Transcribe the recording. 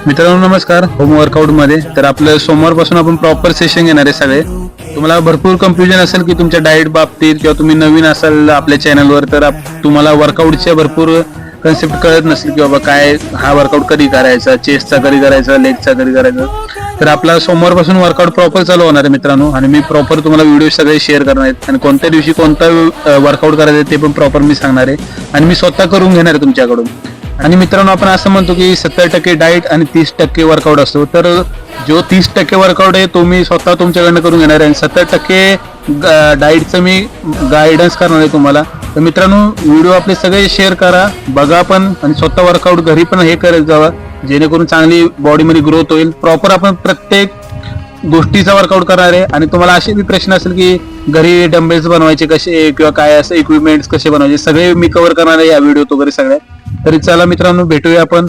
मित्रांनो नमस्कार. Home workout मध्ये तर आपलं सोमवारपासून आपण प्रॉपर सेशन घेणार आहे सगळे. तुम्हाला भरपूर कन्फ्युजन असेल की तुमच्या डाएट बाबतीत किंवा तुम्ही नवीन असाल आपल्या चॅनलवर तर तुम्हाला वर्कआउटच्या भरपूर कन्सेप्ट कळत नसेल की बाबा काय हा वर्कआउट कधी करायचा, चेस्टचा कधी करायचा, लेगचा कधी करायचा. तर आपला सोमवारपासून वर्कआउट प्रॉपर चालू होणार आहे मित्रांनो. आणि मी प्रॉपर तुम्हाला व्हिडिओ सगळे शेअर करणार आहेत आणि कोणत्या दिवशी कोणता वर्कआउट करायचं ते पण प्रॉपर मी सांगणार आहे आणि मी स्वतः करून घेणार आहे तुमच्याकडून. आणि मित्रांनो आपण असं म्हणतो की 70% डाएट आणि 30% वर्कआउट असतो. तर जो 30% वर्कआउट आहे तो मी स्वतः तुमच्याकडनं करून घेणार आहे आणि 70% डाएटचं मी गायडन्स करणार आहे तुम्हाला. तर मित्रांनो व्हिडिओ आपले सगळे शेअर करा, बघा पण आणि स्वतः वर्कआउट घरी पण हे करत जावा जेणेकरून चांगली बॉडीमध्ये ग्रोथ होईल. प्रॉपर आपण प्रत्येक गोष्टीचा वर्कआउट करणार आहे. आणि तुम्हाला असे बी प्रश्न असेल की घरी डंबेल्स बनवायचे कसे किंवा काय असं इक्विपमेंट्स कसे बनवायचे सगळे मी कव्हर करणार आहे या व्हिडिओत वगैरे सगळ्या. तरी चला मित्रांनो भेटूया आपण